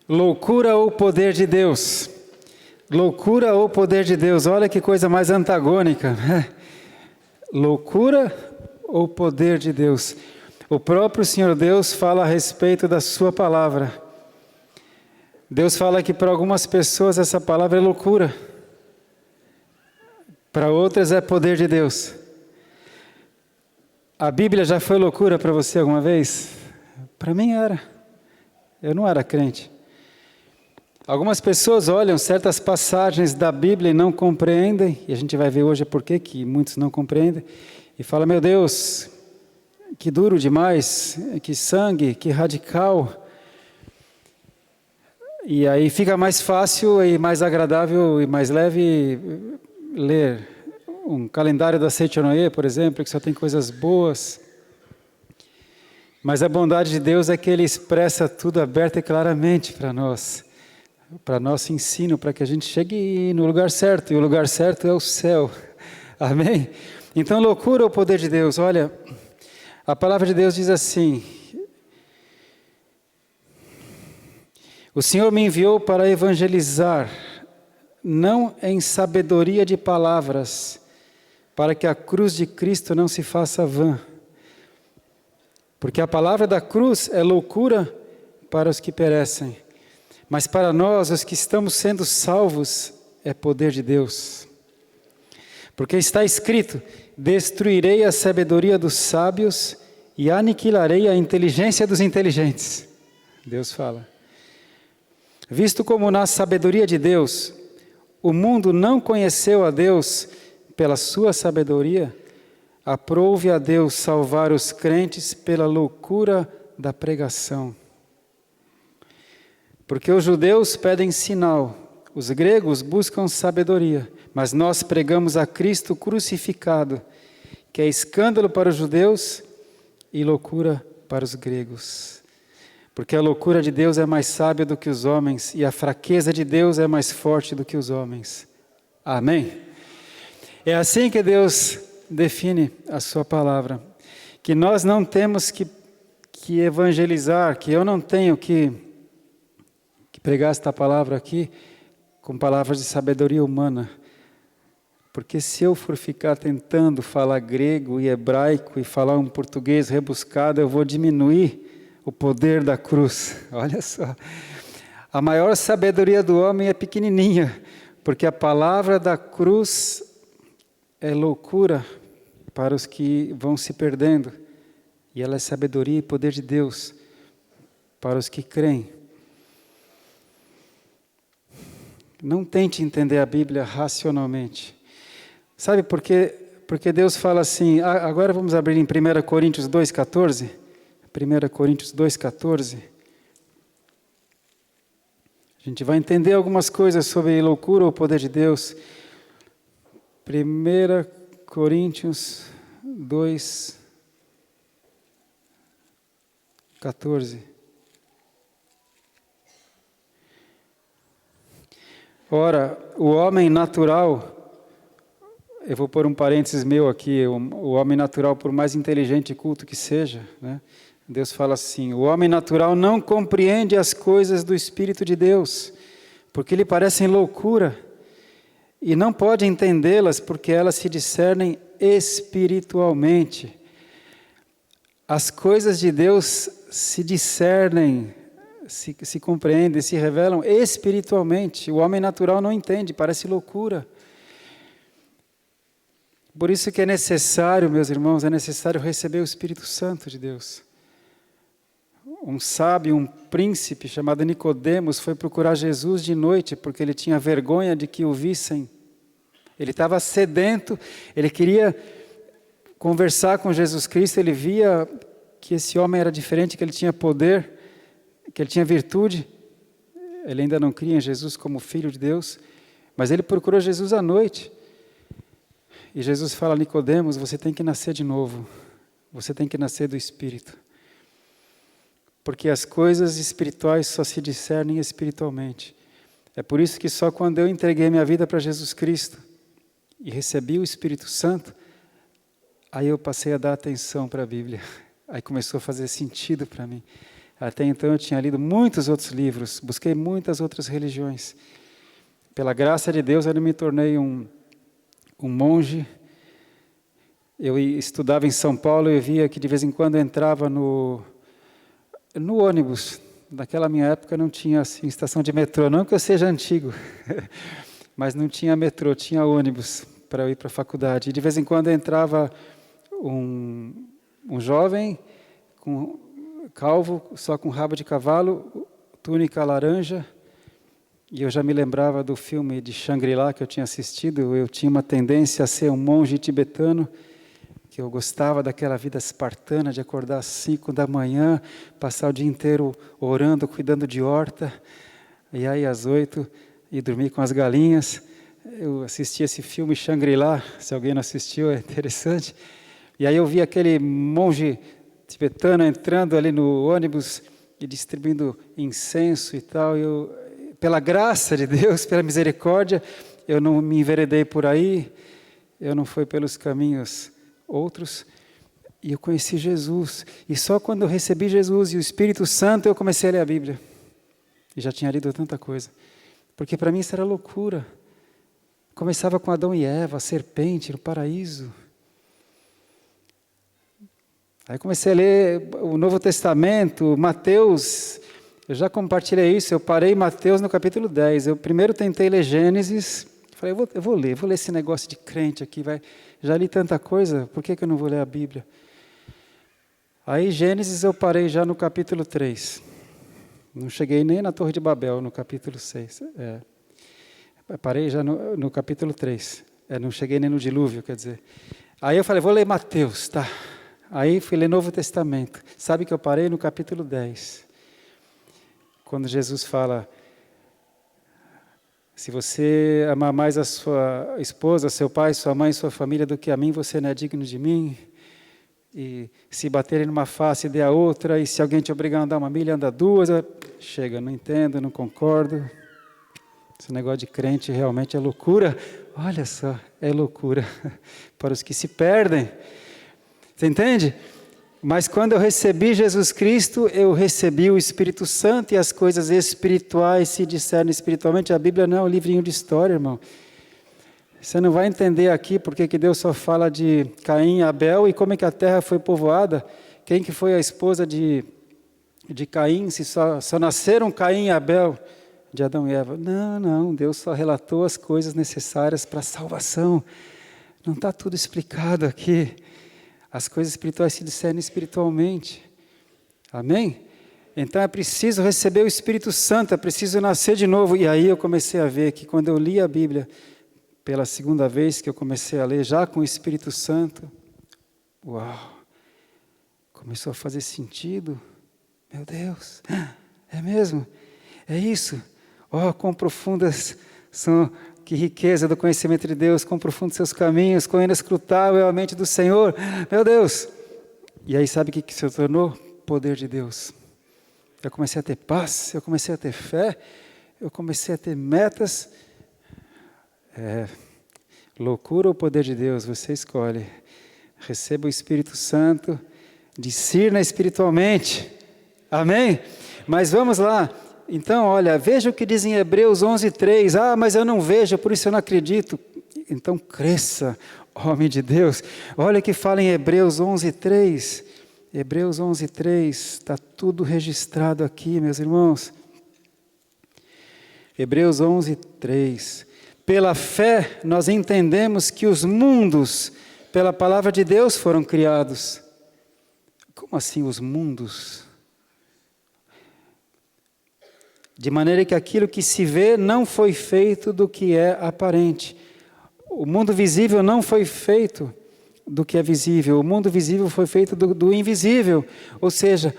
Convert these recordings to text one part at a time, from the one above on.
Loucura ou poder de Deus? Loucura ou poder de Deus? Olha que coisa mais antagônica. Loucura ou poder de Deus? O próprio Senhor Deus fala a respeito da sua palavra. Deus fala que para algumas pessoas essa palavra é loucura. Para outras é poder de Deus. A Bíblia já foi loucura para você alguma vez? Para mim era. Eu não era crente. Algumas pessoas olham certas passagens da Bíblia e não compreendem, e a gente vai ver hoje por que muitos não compreendem, e falam, meu Deus, que duro demais, que sangue, que radical. E aí fica mais fácil e mais agradável e mais leve ler um calendário da Seitonoye, por exemplo, que só tem coisas boas. Mas a bondade de Deus é que Ele expressa tudo aberto e claramente para nós. Para nosso ensino, para que a gente chegue no lugar certo, e o lugar certo é o céu. Amém? Então, loucura ou poder de Deus? Olha, a palavra de Deus diz assim: o Senhor me enviou para evangelizar, não em sabedoria de palavras, para que a cruz de Cristo não se faça vã. Porque a palavra da cruz é loucura para os que perecem, mas para nós, os que estamos sendo salvos, é poder de Deus. Porque está escrito, destruirei a sabedoria dos sábios e aniquilarei a inteligência dos inteligentes. Deus fala. Visto como na sabedoria de Deus, o mundo não conheceu a Deus pela sua sabedoria, aprove a Deus salvar os crentes pela loucura da pregação. Porque os judeus pedem sinal, os gregos buscam sabedoria, mas nós pregamos a Cristo crucificado, que é escândalo para os judeus e loucura para os gregos. Porque a loucura de Deus é mais sábia do que os homens, e a fraqueza de Deus é mais forte do que os homens. Amém? É assim que Deus define a sua palavra, que nós não temos que evangelizar, que eu não tenho que pregar esta palavra aqui com palavras de sabedoria humana, porque se eu for ficar tentando falar grego e hebraico e falar um português rebuscado, eu vou diminuir o poder da cruz. Olha só, a maior sabedoria do homem é pequenininha, porque a palavra da cruz é loucura para os que vão se perdendo, e ela é sabedoria e poder de Deus para os que creem. Não tente entender a Bíblia racionalmente. Sabe por quê? Porque Deus fala assim, agora vamos abrir em 1 Coríntios 2,14. 1 Coríntios 2,14. A gente vai entender algumas coisas sobre loucura ou poder de Deus. 1 Coríntios 2,14. Ora, o homem natural, eu vou pôr um parênteses meu aqui, o homem natural, por mais inteligente e culto que seja, né? Deus fala assim, o homem natural não compreende as coisas do Espírito de Deus, porque lhe parecem loucura, e não pode entendê-las porque elas se discernem espiritualmente. As coisas de Deus se discernem, se compreendem, se revelam espiritualmente. O homem natural não entende, parece loucura. Por isso que é necessário, meus irmãos, é necessário receber o Espírito Santo de Deus. Um sábio, um príncipe chamado Nicodemos foi procurar Jesus de noite, porque ele tinha vergonha de que o vissem. Ele estava sedento, ele queria conversar com Jesus Cristo, ele via que esse homem era diferente, que ele tinha poder, que ele tinha virtude. Ele ainda não cria em Jesus como Filho de Deus, mas ele procurou Jesus à noite. E Jesus fala a Nicodemos, você tem que nascer de novo, você tem que nascer do Espírito. Porque as coisas espirituais só se discernem espiritualmente. É por isso que só quando eu entreguei minha vida para Jesus Cristo e recebi o Espírito Santo, aí eu passei a dar atenção para a Bíblia. Aí começou a fazer sentido para mim. Até então eu tinha lido muitos outros livros, busquei muitas outras religiões. Pela graça de Deus, eu me tornei um monge. Eu estudava em São Paulo e eu via que de vez em quando eu entrava no ônibus. Naquela minha época não tinha assim, estação de metrô, não que eu seja antigo, mas não tinha metrô, tinha ônibus para eu ir para a faculdade. E de vez em quando entrava um jovem, calvo, só com rabo de cavalo, túnica laranja, e eu já me lembrava do filme de Shangri-La que eu tinha assistido. Eu tinha uma tendência a ser um monge tibetano, que eu gostava daquela vida espartana, de acordar às 5 da manhã, passar o dia inteiro orando, cuidando de horta, e aí às 8 e dormir com as galinhas. Eu assisti esse filme Shangri-La, se alguém não assistiu, é interessante. E aí eu vi aquele monge tibetano entrando ali no ônibus e distribuindo incenso e tal. Eu, pela graça de Deus, pela misericórdia, eu não me enveredei por aí, eu não fui pelos caminhos outros, e eu conheci Jesus. E só quando eu recebi Jesus e o Espírito Santo, eu comecei a ler a Bíblia. E já tinha lido tanta coisa. Porque para mim isso era loucura. Começava com Adão e Eva, a serpente no paraíso. Aí comecei a ler o Novo Testamento, Mateus. Eu já compartilhei isso, eu parei em Mateus no capítulo 10. Eu primeiro tentei ler Gênesis. Falei, eu vou ler esse negócio de crente aqui. Já li tanta coisa, por que eu não vou ler a Bíblia? Aí Gênesis eu parei já no capítulo 3. Não cheguei nem na Torre de Babel, no capítulo 6. Parei já no capítulo 3. Não cheguei nem no dilúvio, quer dizer. Aí eu falei, vou ler Mateus, tá. Aí fui ler Novo Testamento. Sabe que eu parei no capítulo 10. Quando Jesus fala, se você amar mais a sua esposa, seu pai, sua mãe, sua família do que a mim, você não é digno de mim. E se baterem numa face, dê a outra. E se alguém te obrigar a andar 1 milha, anda 2. Chega, não entendo, não concordo. Esse negócio de crente realmente é loucura. Olha só, é loucura para os que se perdem. Você entende? Mas quando eu recebi Jesus Cristo, eu recebi o Espírito Santo, e as coisas espirituais se discernem espiritualmente. A Bíblia não é um livrinho de história, irmão. Você não vai entender aqui porque que Deus só fala de Caim e Abel e como é que a terra foi povoada. Quem que foi a esposa de Caim, se só nasceram Caim e Abel, de Adão e Eva. Não, Deus só relatou as coisas necessárias para a salvação. Não está tudo explicado aqui. As coisas espirituais se discernem espiritualmente. Amém? Então é preciso receber o Espírito Santo, é preciso nascer de novo. E aí eu comecei a ver que quando eu li a Bíblia, pela segunda vez que eu comecei a ler, já com o Espírito Santo, uau, começou a fazer sentido. Meu Deus, é mesmo? É isso? Quão profundas são, que riqueza do conhecimento de Deus, quão profundos seus caminhos, quão inescrutável é a mente do Senhor. Meu Deus! E aí sabe o que se tornou? Poder de Deus. Eu comecei a ter paz, eu comecei a ter fé, eu comecei a ter metas. Loucura ou poder de Deus? Você escolhe. Receba o Espírito Santo, discirna espiritualmente. Amém? Mas vamos lá. Então, olha, veja o que diz em Hebreus 11:3. Mas eu não vejo, por isso eu não acredito. Então, cresça, homem de Deus. Olha o que fala em Hebreus 11:3. Hebreus 11:3. Está tudo registrado aqui, meus irmãos. Hebreus 11:3. Pela fé, nós entendemos que os mundos, pela palavra de Deus, foram criados. Como assim os mundos? De maneira que aquilo que se vê não foi feito do que é aparente. O mundo visível não foi feito do que é visível. O mundo visível foi feito do invisível. Ou seja,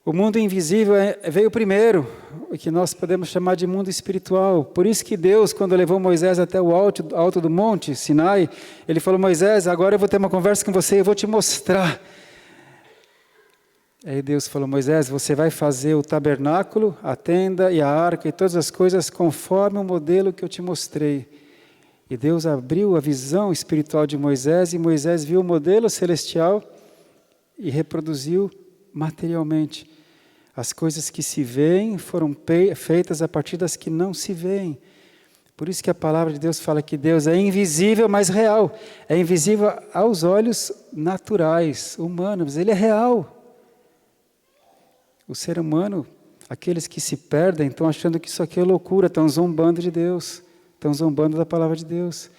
o mundo invisível veio primeiro, o que nós podemos chamar de mundo espiritual. Por isso que Deus, quando levou Moisés até o alto do monte, Sinai, ele falou, Moisés, agora eu vou ter uma conversa com você, eu vou te mostrar. Aí Deus falou, Moisés, você vai fazer o tabernáculo, a tenda e a arca e todas as coisas conforme o modelo que eu te mostrei. E Deus abriu a visão espiritual de Moisés, e Moisés viu o modelo celestial e reproduziu materialmente. As coisas que se veem foram feitas a partir das que não se veem. Por isso que a palavra de Deus fala que Deus é invisível, mas real. É invisível aos olhos naturais, humanos, ele é real. O ser humano, aqueles que se perdem, estão achando que isso aqui é loucura, estão zombando de Deus, estão zombando da palavra de Deus.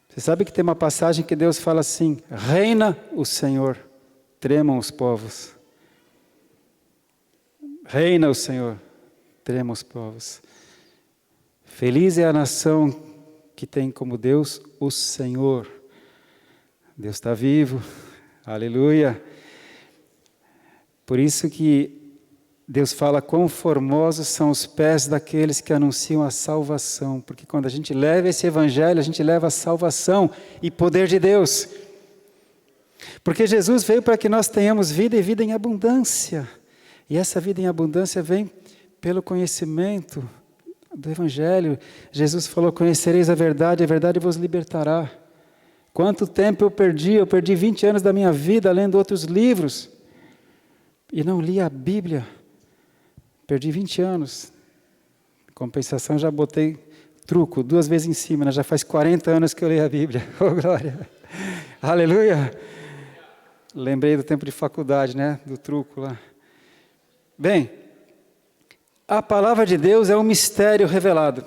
Você sabe que tem uma passagem que Deus fala assim: reina o Senhor, tremam os povos. Reina o Senhor, tremam os povos. Feliz é a nação que tem como Deus o Senhor. Deus está vivo, aleluia. Por isso que Deus fala quão formosos são os pés daqueles que anunciam a salvação. Porque quando a gente leva esse evangelho, a gente leva a salvação e poder de Deus. Porque Jesus veio para que nós tenhamos vida e vida em abundância. E essa vida em abundância vem pelo conhecimento do evangelho. Jesus falou: conhecereis a verdade vos libertará. Quanto tempo eu perdi? Eu perdi 20 anos da minha vida lendo outros livros e não li a Bíblia. Perdi 20 anos. Em compensação, já botei truco 2 vezes em cima, né? Já faz 40 anos que eu leio a Bíblia. Oh, glória! Aleluia! Lembrei do tempo de faculdade, né? Do truco lá. Bem, a palavra de Deus é um mistério revelado.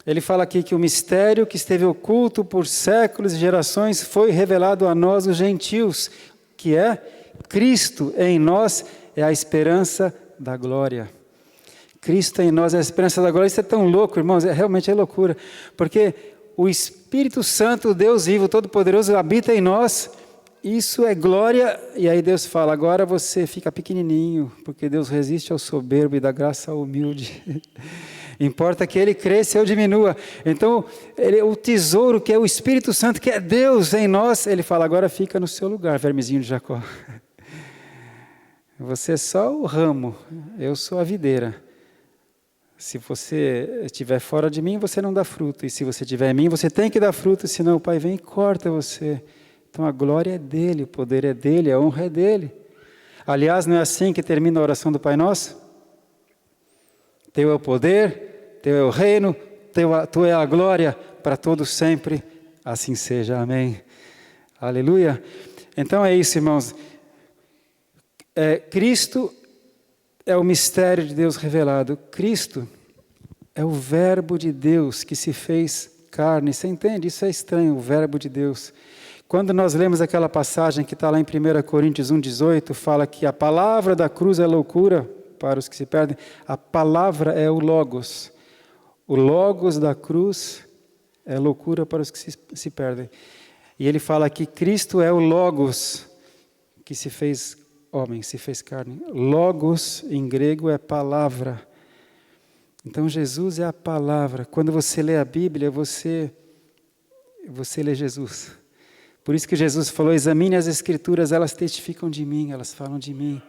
Ele fala aqui que o mistério que esteve oculto por séculos e gerações foi revelado a nós, os gentios, que é Cristo em nós é a esperança da glória. Cristo em nós é a esperança da glória. Isso é tão louco, irmãos, realmente é loucura. Porque o Espírito Santo, o Deus vivo, Todo-Poderoso, habita em nós. Isso é glória, e aí Deus fala: agora você fica pequenininho, porque Deus resiste ao soberbo e dá graça ao humilde. Importa que ele cresça e eu diminua. Então, o tesouro que é o Espírito Santo, que é Deus em nós, ele fala: agora fica no seu lugar, vermezinho de Jacó. Você é só o ramo, eu sou a videira. Se você estiver fora de mim, você não dá fruto, e se você estiver em mim, você tem que dar fruto, senão o Pai vem e corta você. Então a glória é dele, o poder é dele, a honra é dele. Aliás, não é assim que termina a oração do Pai Nosso? Teu é o poder, teu é o reino, tua é a glória para todos sempre. Assim seja, amém. Aleluia. Então é isso, irmãos. Cristo é o mistério de Deus revelado. Cristo é o verbo de Deus que se fez carne. Você entende? Isso é estranho, o verbo de Deus. Quando nós lemos aquela passagem que está lá em 1 Coríntios 1,18, fala que a palavra da cruz é loucura para os que se perdem. A palavra é o Logos. O Logos da cruz é loucura para os que se perdem. E ele fala que Cristo é o Logos que se fez homem, se fez carne. Logos em grego é palavra. Então Jesus é a palavra. Quando você lê a Bíblia, você lê Jesus. Por isso que Jesus falou: examine as Escrituras, elas testificam de mim, elas falam de mim.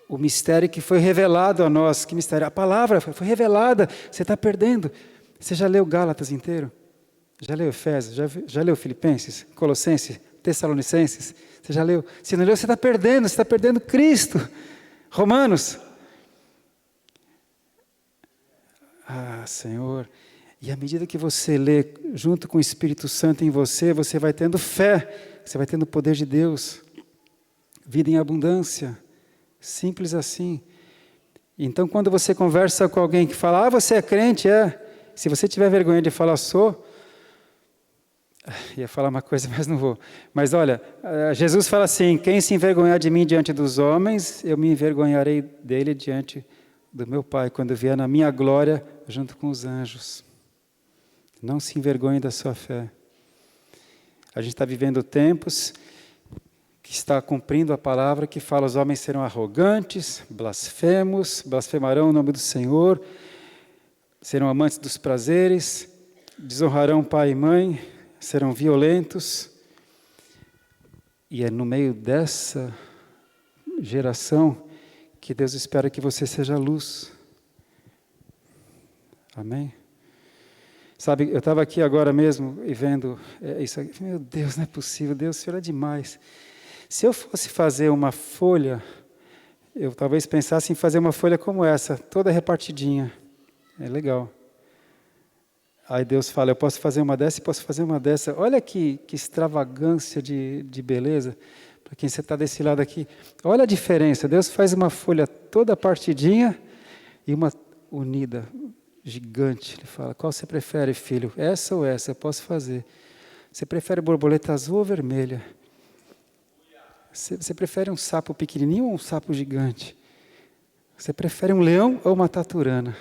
O mistério que foi revelado a nós, que mistério? A palavra foi revelada, você está perdendo. Você já leu Gálatas inteiro? Já leu Efésios? Já leu Filipenses? Colossenses? Tessalonicenses? Você já leu? Se não leu, você está perdendo Cristo. Romanos. Ah, Senhor. E à medida que você lê junto com o Espírito Santo em você, você vai tendo fé, você vai tendo o poder de Deus, vida em abundância, simples assim. Então, quando você conversa com alguém que fala: você é crente, se você tiver vergonha de falar sou, ia falar uma coisa, mas não vou. Mas olha, Jesus fala assim: quem se envergonhar de mim diante dos homens, eu me envergonharei dele diante do meu Pai, quando vier na minha glória junto com os anjos. Não se envergonhe da sua fé. A gente está vivendo tempos que está cumprindo a palavra que fala: os homens serão arrogantes, blasfemos, blasfemarão o nome do Senhor, serão amantes dos prazeres, desonrarão pai e mãe, serão violentos. E é no meio dessa geração que Deus espera que você seja luz. Amém? Sabe, eu estava aqui agora mesmo e vendo isso aqui. Meu Deus, não é possível. Deus, o Senhor é demais. Se eu fosse fazer uma folha Eu talvez pensasse em fazer uma folha como essa, toda repartidinha. É legal. Aí Deus fala, eu posso fazer uma dessa e posso fazer uma dessa. Olha que extravagância de beleza. Para quem você está desse lado aqui. Olha a diferença. Deus faz uma folha toda partidinha e uma unida, gigante. Ele fala, qual você prefere, filho? Essa ou essa? Eu posso fazer. Você prefere borboleta azul ou vermelha? Você prefere um sapo pequenininho ou um sapo gigante? Você prefere um leão ou uma taturana?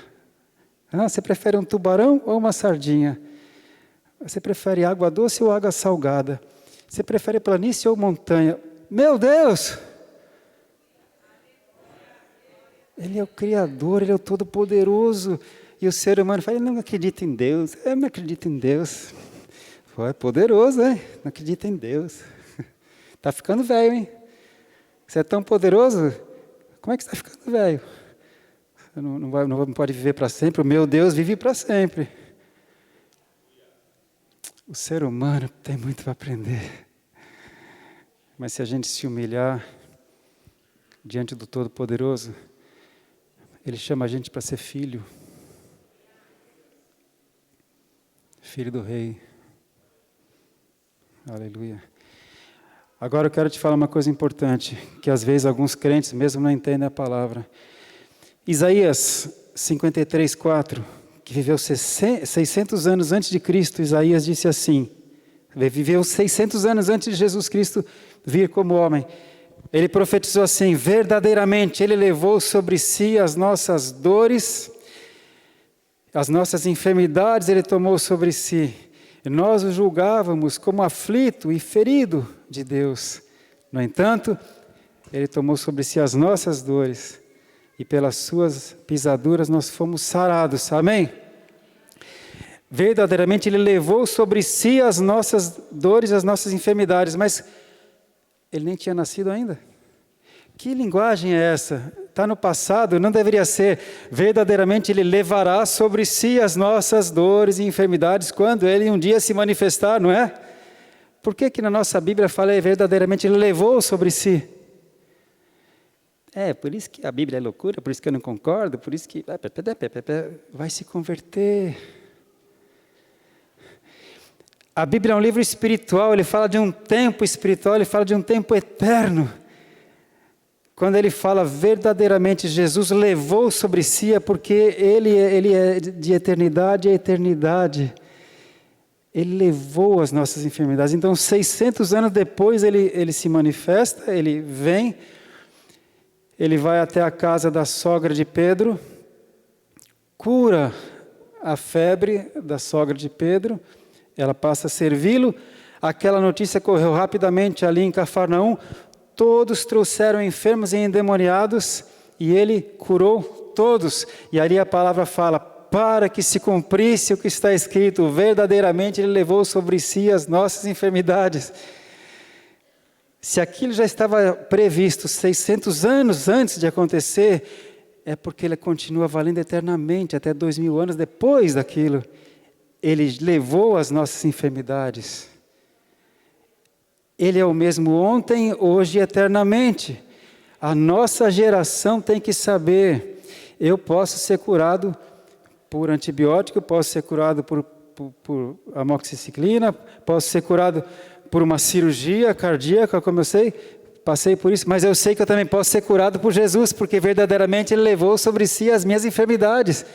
Você prefere um tubarão ou uma sardinha? Você prefere água doce ou água salgada? Você prefere planície ou montanha? Meu Deus! Ele é o Criador, Ele é o Todo-Poderoso. E o ser humano fala, eu não acredito em Deus. Eu não acredito em Deus. Pô, é poderoso, hein? Não acredita em Deus. Está ficando velho, hein? Você é tão poderoso, como é que você está ficando velho? Você não pode viver para sempre, o meu Deus vive para sempre. O ser humano tem muito para aprender. Mas se a gente se humilhar diante do Todo-Poderoso, Ele chama a gente para ser filho. Filho do Rei. Aleluia. Agora eu quero te falar uma coisa importante, que às vezes alguns crentes mesmo não entendem a palavra. Isaías 53:4, que viveu 600 anos antes de Cristo, Isaías disse assim, viveu 600 anos antes de Jesus Cristo vir como homem. Ele profetizou assim, verdadeiramente Ele levou sobre si as nossas dores, as nossas enfermidades Ele tomou sobre si. Nós o julgávamos como aflito e ferido de Deus. No entanto, Ele tomou sobre si as nossas dores e pelas suas pisaduras nós fomos sarados. Amém? Verdadeiramente Ele levou sobre si as nossas dores, as nossas enfermidades, mas Ele nem tinha nascido ainda. Que linguagem é essa? Está no passado, não deveria ser. Verdadeiramente Ele levará sobre si as nossas dores e enfermidades quando Ele um dia se manifestar, não é? Por que na nossa Bíblia fala verdadeiramente Ele levou sobre si? Por isso que a Bíblia é loucura, por isso que eu não concordo, por isso que... Vai se converter. A Bíblia é um livro espiritual, ele fala de um tempo espiritual, ele fala de um tempo eterno. Quando ele fala verdadeiramente Jesus levou sobre si, é porque ele é de eternidade a eternidade. Ele levou as nossas enfermidades. Então, 600 anos depois, ele se manifesta, ele vem, ele vai até a casa da sogra de Pedro, cura a febre da sogra de Pedro, ela passa a servi-lo. Aquela notícia correu rapidamente ali em Cafarnaum. Todos trouxeram enfermos e endemoniados e ele curou todos. E ali a palavra fala, para que se cumprisse o que está escrito, verdadeiramente ele levou sobre si as nossas enfermidades. Se aquilo já estava previsto 600 anos antes de acontecer, é porque ele continua valendo eternamente, até 2000 anos depois daquilo. Ele levou as nossas enfermidades. Ele é o mesmo ontem, hoje e eternamente. A nossa geração tem que saber, eu posso ser curado por antibiótico, posso ser curado por amoxicilina, posso ser curado por uma cirurgia cardíaca, como eu sei, passei por isso, mas eu sei que eu também posso ser curado por Jesus, porque verdadeiramente Ele levou sobre si as minhas enfermidades.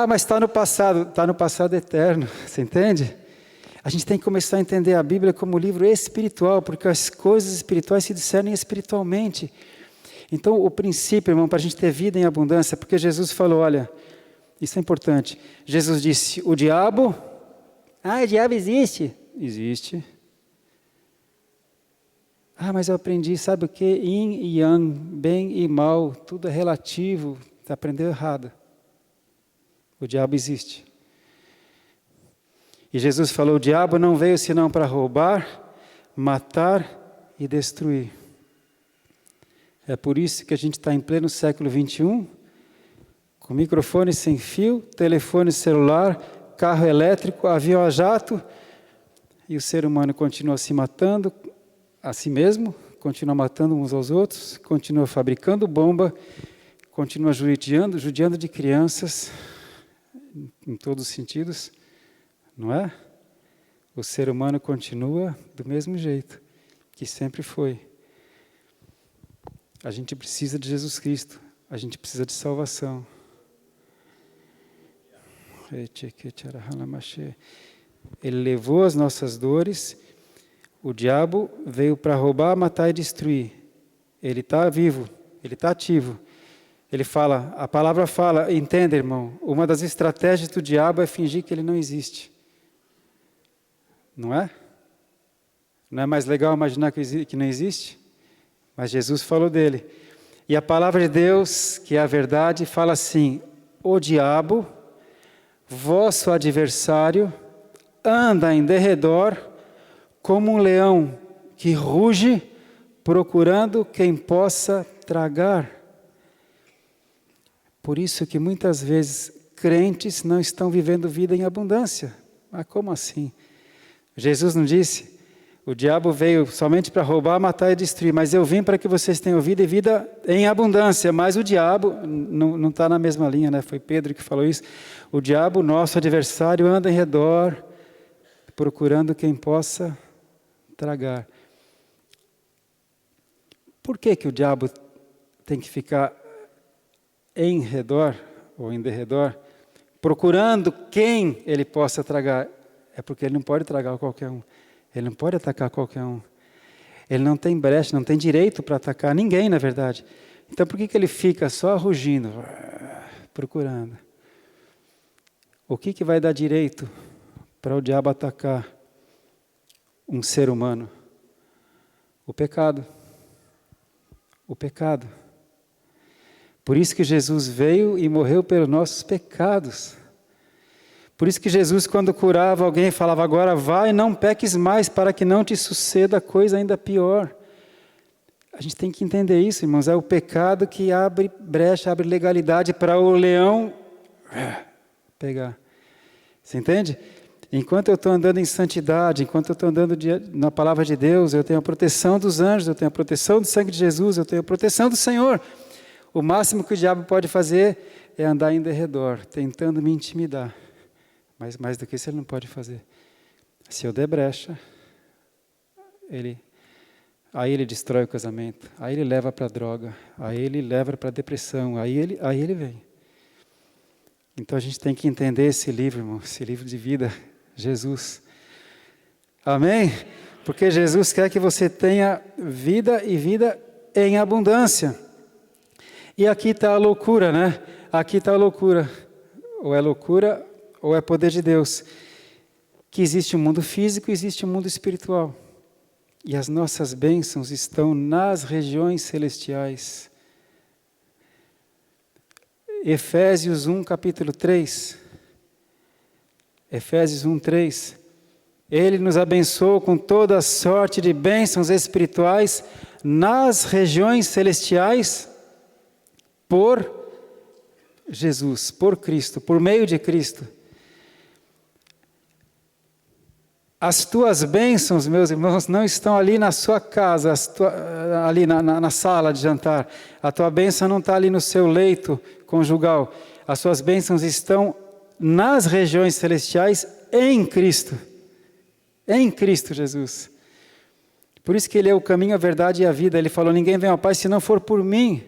Mas está no passado eterno, você entende? A gente tem que começar a entender a Bíblia como livro espiritual, porque as coisas espirituais se discernem espiritualmente. Então, o princípio, irmão, para a gente ter vida em abundância, porque Jesus falou, olha, isso é importante. Jesus disse, o diabo existe. Existe. Mas eu aprendi, sabe o que? Yin e yang, bem e mal, tudo é relativo. Você aprendeu errado. O diabo existe. E Jesus falou, o diabo não veio senão para roubar, matar e destruir. É por isso que a gente está em pleno século 21, com microfone sem fio, telefone celular, carro elétrico, avião a jato, e o ser humano continua se matando a si mesmo, continua matando uns aos outros, continua fabricando bomba, continua judiando de crianças, em todos os sentidos, não é? O ser humano continua do mesmo jeito que sempre foi. A gente precisa de Jesus Cristo, a gente precisa de salvação. Ele levou as nossas dores. O diabo veio para roubar, matar e destruir. Ele está vivo, ele está ativo. Ele fala, a palavra fala, entenda, irmão, uma das estratégias do diabo é fingir que ele não existe. Não é? Não é mais legal imaginar que não existe? Mas Jesus falou dele. E a palavra de Deus, que é a verdade, fala assim: o diabo, vosso adversário, anda em derredor como um leão que ruge, procurando quem possa tragar. Por isso que muitas vezes crentes não estão vivendo vida em abundância. Mas como assim? Jesus não disse: o diabo veio somente para roubar, matar e destruir, mas eu vim para que vocês tenham vida e vida em abundância. Mas o diabo, não está na mesma linha, né? Foi Pedro que falou isso. O diabo, nosso adversário, anda em redor, procurando quem possa tragar. Por que o diabo tem que ficar em redor, ou em derredor, procurando quem ele possa tragar? É porque ele não pode tragar qualquer um. Ele não pode atacar qualquer um. Ele não tem brecha, não tem direito para atacar ninguém, na verdade. Então por que ele fica só rugindo, procurando? O que vai dar direito para o diabo atacar um ser humano? O pecado. O pecado. Por isso que Jesus veio e morreu pelos nossos pecados. Por isso que Jesus, quando curava alguém, falava: agora vai, não peques mais, para que não te suceda coisa ainda pior. A gente tem que entender isso, irmãos. É o pecado que abre brecha, abre legalidade para o leão pegar. Você entende? Enquanto eu estou andando em santidade, enquanto eu estou andando na palavra de Deus, eu tenho a proteção dos anjos, eu tenho a proteção do sangue de Jesus, eu tenho a proteção do Senhor. O máximo que o diabo pode fazer é andar em derredor, tentando me intimidar. Mas mais do que isso ele não pode fazer. Se eu der brecha, aí ele destrói o casamento, aí ele leva para a droga, aí ele leva para a depressão, aí ele vem. Então a gente tem que entender esse livro, irmão, esse livro de vida, Jesus. Amém? Porque Jesus quer que você tenha vida e vida em abundância. E aqui está a loucura, né? Aqui está a loucura. Ou é loucura, ou é poder de Deus. Que existe um mundo físico e existe um mundo espiritual. E as nossas bênçãos estão nas regiões celestiais. Efésios 1, capítulo 3. Efésios 1, 3. Ele nos abençoou com toda sorte de bênçãos espirituais nas regiões celestiais por Jesus, por Cristo, por meio de Cristo. As tuas bênçãos, meus irmãos, não estão ali na sua casa, ali na sala de jantar. A tua bênção não está ali no seu leito conjugal. As suas bênçãos estão nas regiões celestiais em Cristo. Em Cristo Jesus. Por isso que Ele é o caminho, a verdade e a vida. Ele falou: ninguém vem ao Pai se não for por mim.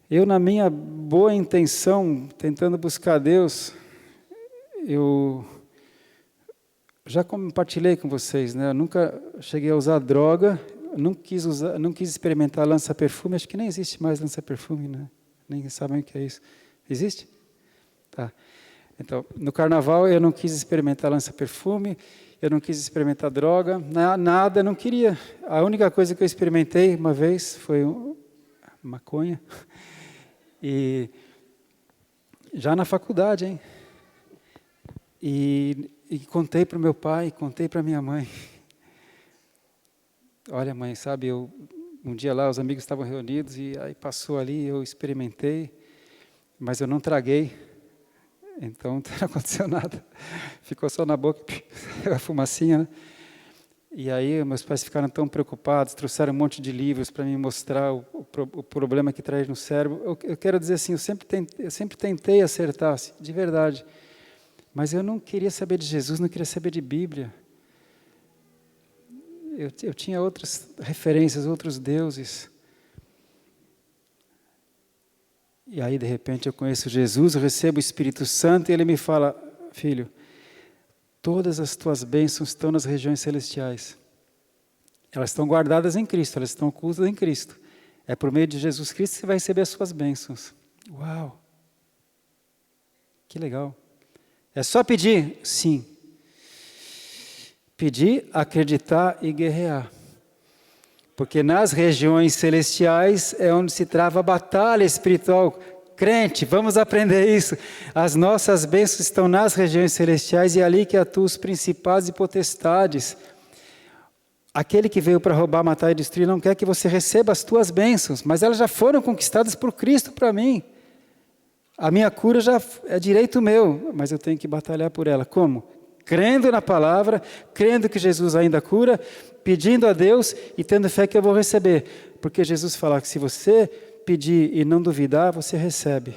Eu, na minha boa intenção, tentando buscar Deus, eu já compartilhei com vocês, né? Eu nunca cheguei a usar droga, não quis experimentar lança-perfume. Acho que nem existe mais lança-perfume, né? Nem sabem o que é isso. Existe? Tá. Então, no carnaval eu não quis experimentar lança-perfume, eu não quis experimentar droga, nada, não queria. A única coisa que eu experimentei uma vez foi maconha. E já na faculdade, hein? E contei para o meu pai, contei para minha mãe. Olha, mãe, sabe, um dia lá os amigos estavam reunidos e aí passou ali, eu experimentei, mas eu não traguei. Então não aconteceu nada. Ficou só na boca, a fumacinha, né? E aí meus pais ficaram tão preocupados, trouxeram um monte de livros para me mostrar o problema que traz no cérebro. Eu quero dizer assim, eu sempre tentei acertar, de verdade. Mas eu não queria saber de Jesus, não queria saber de Bíblia. Eu tinha outras referências, outros deuses. E aí, de repente, eu conheço Jesus, eu recebo o Espírito Santo e Ele me fala, filho, todas as tuas bênçãos estão nas regiões celestiais. Elas estão guardadas em Cristo, elas estão ocultas em Cristo. É por meio de Jesus Cristo que você vai receber as suas bênçãos. Uau! Que legal. É só pedir? Sim. Pedir, acreditar e guerrear. Porque nas regiões celestiais é onde se trava a batalha espiritual. Crente, vamos aprender isso. As nossas bênçãos estão nas regiões celestiais e é ali que atuam os principados e potestades. Aquele que veio para roubar, matar e destruir não quer que você receba as tuas bênçãos, mas elas já foram conquistadas por Cristo para mim. A minha cura já é direito meu, mas eu tenho que batalhar por ela. Como? Crendo na palavra, crendo que Jesus ainda cura, pedindo a Deus e tendo fé que eu vou receber. Porque Jesus fala que se você pedir e não duvidar, você recebe.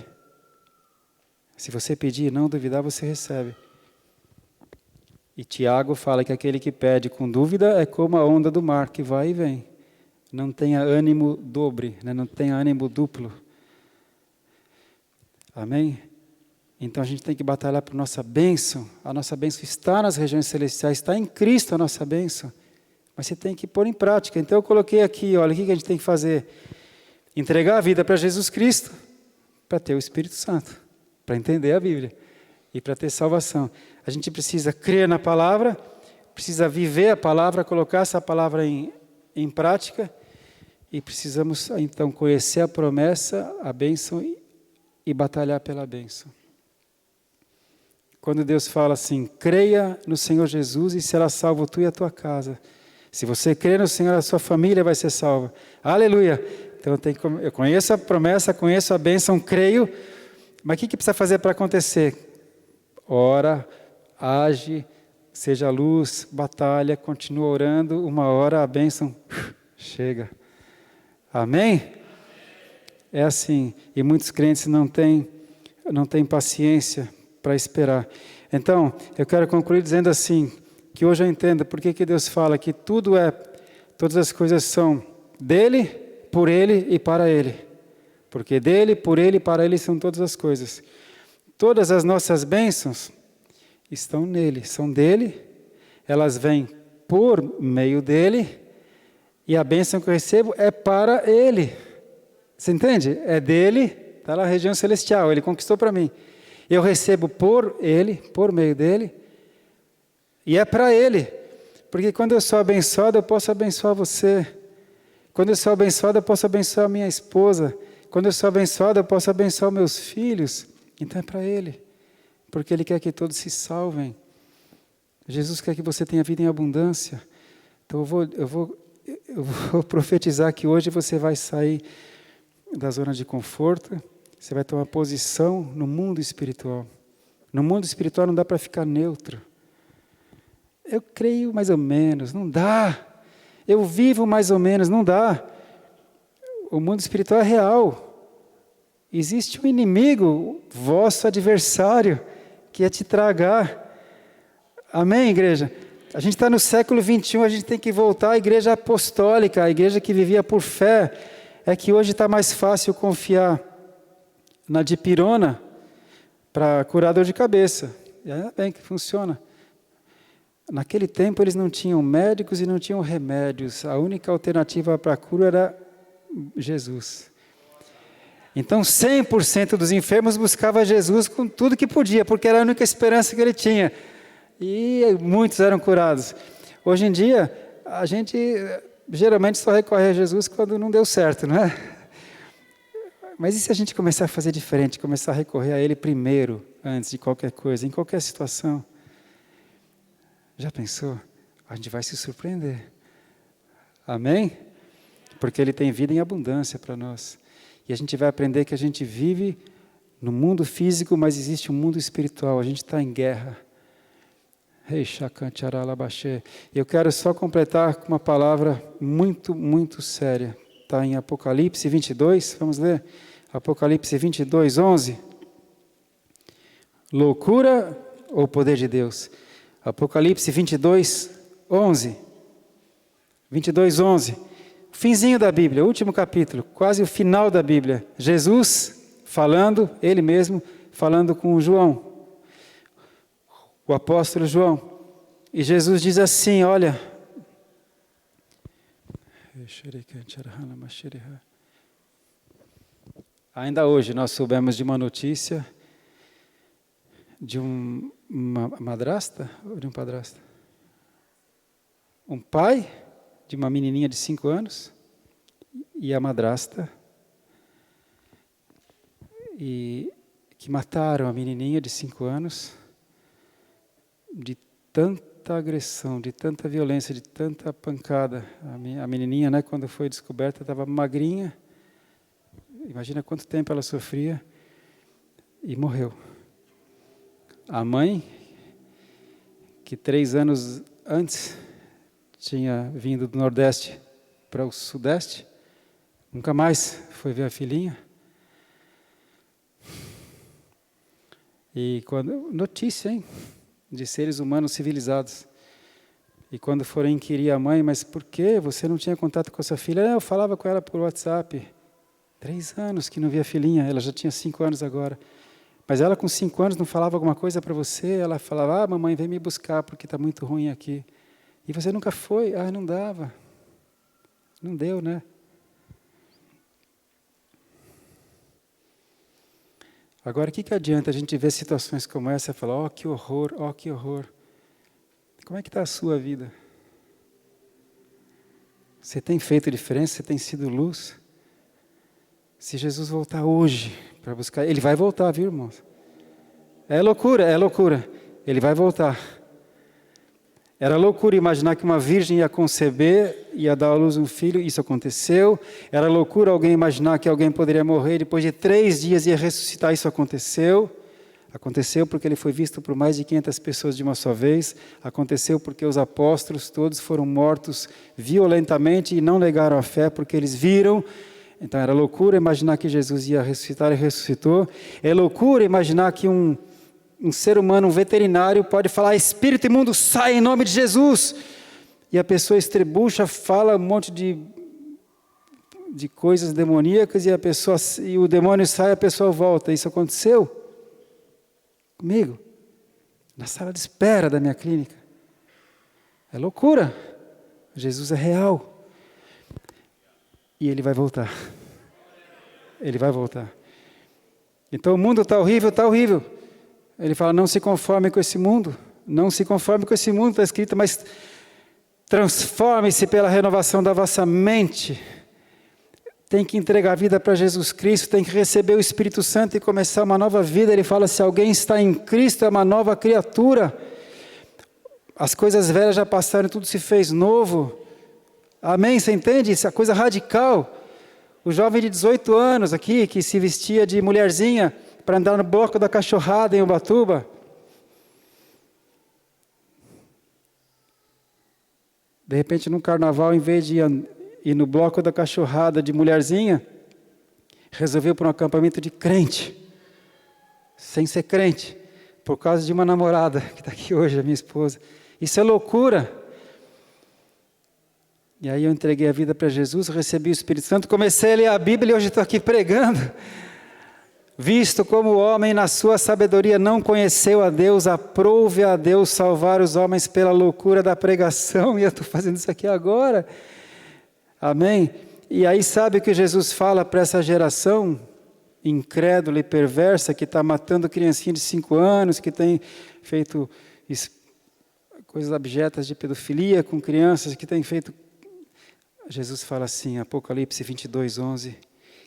Se você pedir e não duvidar, você recebe. E Tiago fala que aquele que pede com dúvida é como a onda do mar, que vai e vem. Não tenha ânimo dobre, né? Não tenha ânimo duplo. Amém? Então a gente tem que batalhar por nossa bênção. A nossa bênção está nas regiões celestiais, está em Cristo a nossa bênção. Mas você tem que pôr em prática. Então eu coloquei aqui, olha, o que a gente tem que fazer? Entregar a vida para Jesus Cristo, para ter o Espírito Santo, para entender a Bíblia e para ter salvação. A gente precisa crer na palavra, precisa viver a palavra, colocar essa palavra em prática e precisamos então conhecer a promessa, a bênção e batalhar pela bênção. Quando Deus fala assim, creia no Senhor Jesus e será salvo tu e a tua casa. Se você crer no Senhor, a sua família vai ser salva. Aleluia! Então eu conheço a promessa, conheço a bênção, creio, mas o que precisa fazer para acontecer? Ora, age, seja luz, batalha, continua orando, uma hora a bênção chega. Amém? É assim, e muitos crentes não têm paciência para esperar. Então, eu quero concluir dizendo assim, que hoje eu entendo por que Deus fala que todas as coisas são dele, por ele e para ele. Porque dele, por ele e para ele são todas as coisas. Todas as nossas bênçãos estão nele, são dele, elas vêm por meio dele, e a bênção que eu recebo é para ele. Você entende? É dele, está lá na região celestial, ele conquistou para mim. Eu recebo por ele, por meio dele, e é para ele. Porque quando eu sou abençoado, eu posso abençoar você. Quando eu sou abençoado, eu posso abençoar a minha esposa. Quando eu sou abençoado, eu posso abençoar meus filhos. Então é para ele. Porque ele quer que todos se salvem. Jesus quer que você tenha vida em abundância. Então eu vou profetizar que hoje você vai sair da zona de conforto, você vai tomar posição no mundo espiritual. No mundo espiritual não dá para ficar neutro. Eu creio mais ou menos, não dá. Eu vivo mais ou menos, não dá. O mundo espiritual é real. Existe um inimigo, vosso adversário, que é te tragar. Amém, igreja? A gente está no século 21, a gente tem que voltar à igreja apostólica, a igreja que vivia por fé. É que hoje está mais fácil confiar na dipirona para curar dor de cabeça. É bem que funciona. Naquele tempo eles não tinham médicos e não tinham remédios. A única alternativa para a cura era Jesus. Então 100% dos enfermos buscavam Jesus com tudo que podia, porque era a única esperança que ele tinha. E muitos eram curados. Hoje em dia, a gente geralmente só recorre a Jesus quando não deu certo, não é? Mas e se a gente começar a fazer diferente, começar a recorrer a Ele primeiro, antes de qualquer coisa, em qualquer situação? Já pensou? A gente vai se surpreender. Amém? Porque Ele tem vida em abundância para nós. E a gente vai aprender que a gente vive no mundo físico, mas existe um mundo espiritual. A gente está em guerra. Eu quero só completar com uma palavra muito, muito séria. Está em Apocalipse 22, vamos ler? Apocalipse 22, 11. Loucura ou poder de Deus? Apocalipse 22, 11. 22, 11. Finzinho da Bíblia, último capítulo, quase o final da Bíblia. Jesus falando, ele mesmo, falando com João, o apóstolo João. E Jesus diz assim, olha... Ainda hoje nós soubemos de uma notícia de uma madrasta ou de um padrasto? Um pai de uma menininha de 5 anos e a madrasta, e que mataram a menininha de 5 anos de tanta agressão, de tanta violência, de tanta pancada. A menininha, né, quando foi descoberta, estava magrinha. Imagina quanto tempo ela sofria e morreu. A mãe, que 3 anos antes tinha vindo do Nordeste para o Sudeste, nunca mais foi ver a filhinha. E quando notícia, hein, de seres humanos civilizados. E quando foram inquirir a mãe, mas por que você não tinha contato com a sua filha? Eu falava com ela por WhatsApp. 3 anos que não via a filhinha, ela já tinha 5 anos agora. Mas ela com 5 anos não falava alguma coisa para você? Ela falava, mamãe, vem me buscar porque está muito ruim aqui. E você nunca foi? Não dava. Não deu, né? Agora, o que adianta a gente ver situações como essa e falar, que horror, que horror. Como é que está a sua vida? Você tem feito diferença? Você tem sido luz? Se Jesus voltar hoje para buscar, ele vai voltar, viu, irmãos? É loucura, é loucura. Ele vai voltar. Era loucura imaginar que uma virgem ia conceber, ia dar à luz um filho, isso aconteceu. Era loucura alguém imaginar que alguém poderia morrer e depois de 3 dias ia ressuscitar, isso aconteceu. Aconteceu porque ele foi visto por mais de 500 pessoas de uma só vez. Aconteceu porque os apóstolos todos foram mortos violentamente e não negaram a fé porque eles viram. Então era loucura imaginar que Jesus ia ressuscitar e ressuscitou. É loucura imaginar que um ser humano, um veterinário, pode falar, espírito imundo, sai em nome de Jesus. E a pessoa estrebucha, fala um monte de coisas demoníacas e o demônio sai e a pessoa volta. Isso aconteceu comigo, na sala de espera da minha clínica. É loucura. Jesus é real. E ele vai voltar. Ele vai voltar. Então o mundo está horrível, está horrível. Ele fala, não se conforme com esse mundo. Não se conforme com esse mundo, está escrito, mas transforme-se pela renovação da vossa mente. Tem que entregar a vida para Jesus Cristo, tem que receber o Espírito Santo e começar uma nova vida. Ele fala, se alguém está em Cristo, é uma nova criatura. As coisas velhas já passaram, tudo se fez novo. Amém? Você entende? Isso é coisa radical. O jovem de 18 anos aqui, que se vestia de mulherzinha para andar no bloco da cachorrada em Ubatuba. De repente, no carnaval, em vez de ir no bloco da cachorrada de mulherzinha, resolveu para um acampamento de crente, sem ser crente, por causa de uma namorada, que está aqui hoje, a minha esposa. Isso é loucura. E aí eu entreguei a vida para Jesus, recebi o Espírito Santo, comecei a ler a Bíblia e hoje estou aqui pregando. Visto como o homem na sua sabedoria não conheceu a Deus, aprove a Deus salvar os homens pela loucura da pregação, e eu estou fazendo isso aqui agora. Amém? E aí sabe o que Jesus fala para essa geração incrédula e perversa, que está matando criancinha de 5 anos, que tem feito coisas abjetas de pedofilia com crianças, que tem feito... Jesus fala assim, Apocalipse 22, 11,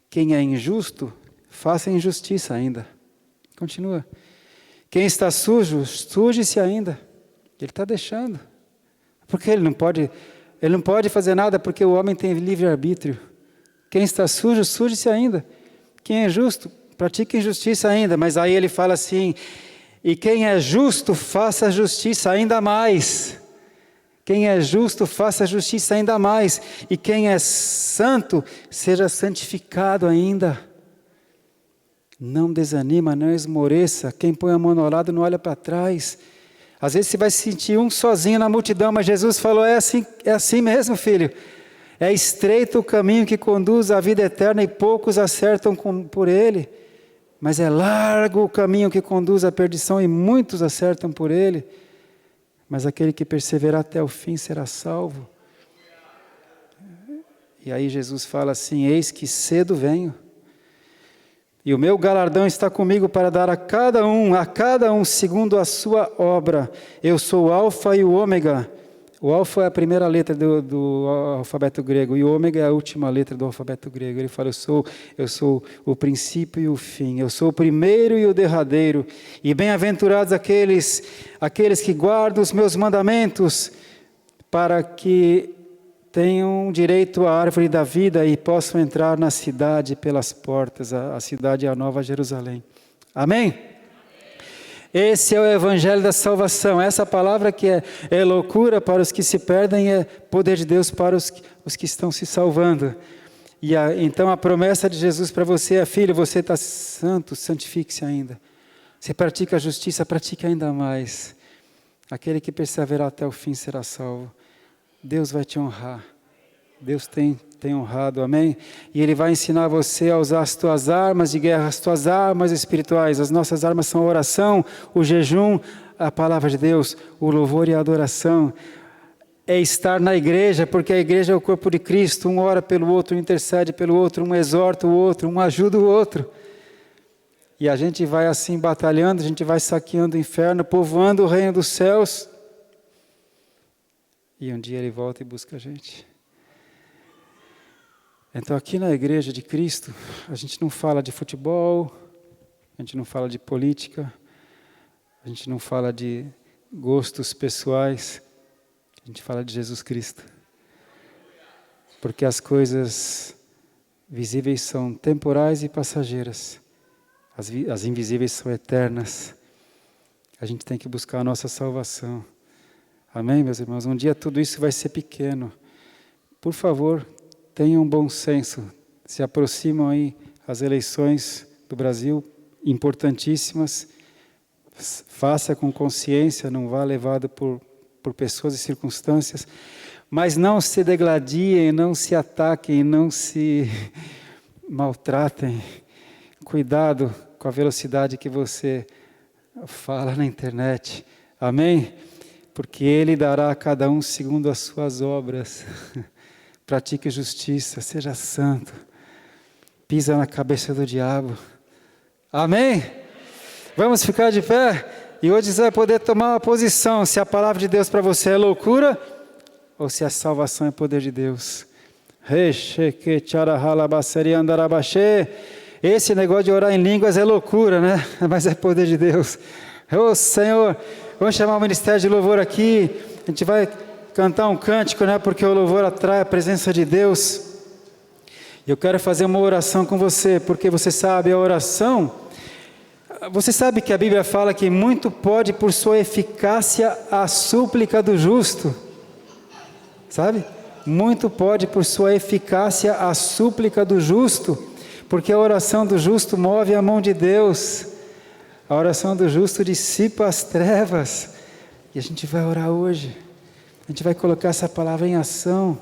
quem é injusto, faça injustiça ainda. Continua. Quem está sujo, suje-se ainda. Ele está deixando. Porque ele não pode fazer nada, porque o homem tem livre-arbítrio. Quem está sujo, suje-se ainda. Quem é justo, pratica injustiça ainda. Mas aí ele fala assim, E quem é justo, faça justiça ainda mais. Quem é justo, faça justiça ainda mais. E quem é santo, seja santificado ainda. Não desanima, não esmoreça. Quem põe a mão no lado não olha para trás. Às vezes você vai se sentir um sozinho na multidão, mas Jesus falou, é assim mesmo, filho. É estreito o caminho que conduz à vida eterna e poucos acertam por ele. Mas é largo o caminho que conduz à perdição e muitos acertam por ele. Mas aquele que perseverar até o fim será salvo. E aí Jesus fala assim, eis que cedo venho. E o meu galardão está comigo para dar a cada um segundo a sua obra. Eu sou o Alfa e o Ômega. O Alfa é a primeira letra do alfabeto grego e o Ômega é a última letra do alfabeto grego. Ele fala, eu sou o princípio e o fim, eu sou o primeiro e o derradeiro. E bem-aventurados aqueles que guardam os meus mandamentos, para que tenham direito à árvore da vida e possam entrar na cidade pelas portas. A cidade é a Nova Jerusalém. Amém? Esse é o evangelho da salvação. Essa palavra que é loucura para os que se perdem, é poder de Deus para os que estão se salvando. Então a promessa de Jesus para você é, filho, você está santo, santifique-se ainda. Você pratica a justiça, pratique ainda mais. Aquele que perseverar até o fim será salvo. Deus vai te honrar. Deus tem honrado, amém? E Ele vai ensinar você a usar as tuas armas de guerra, as tuas armas espirituais. As nossas armas são a oração, o jejum, a palavra de Deus, o louvor e a adoração. É estar na igreja, porque a igreja é o corpo de Cristo. Um ora pelo outro, um intercede pelo outro, um exorta o outro, um ajuda o outro. E a gente vai assim batalhando, a gente vai saqueando o inferno, povoando o reino dos céus. E um dia Ele volta e busca a gente. Então aqui na igreja de Cristo, a gente não fala de futebol, a gente não fala de política, a gente não fala de gostos pessoais, a gente fala de Jesus Cristo. Porque as coisas visíveis são temporais e passageiras, as invisíveis são eternas. A gente tem que buscar a nossa salvação. Amém, meus irmãos? Um dia tudo isso vai ser pequeno. Por favor, tenham bom senso. Se aproximam aí as eleições do Brasil, importantíssimas. Faça com consciência, não vá levado por pessoas e circunstâncias. Mas não se degladiem, não se ataquem, não se maltratem. Cuidado com a velocidade que você fala na internet. Amém? Porque Ele dará a cada um segundo as suas obras. Pratique justiça, seja santo. Pisa na cabeça do diabo. Amém? Vamos ficar de pé? E hoje você vai poder tomar uma posição. Se a palavra de Deus para você é loucura, ou se a salvação é poder de Deus. Esse negócio de orar em línguas é loucura, né? Mas é poder de Deus. Ô Senhor, vamos chamar o ministério de louvor aqui. A gente vai cantar um cântico, né? Porque o louvor atrai a presença de Deus. Eu quero fazer uma oração com você, porque você sabe, a oração, você sabe que a Bíblia fala que muito pode por sua eficácia a súplica do justo, sabe? Muito pode por sua eficácia a súplica do justo, porque a oração do justo move a mão de Deus, a oração do justo dissipa as trevas, e a gente vai orar hoje. A gente vai colocar essa palavra em ação.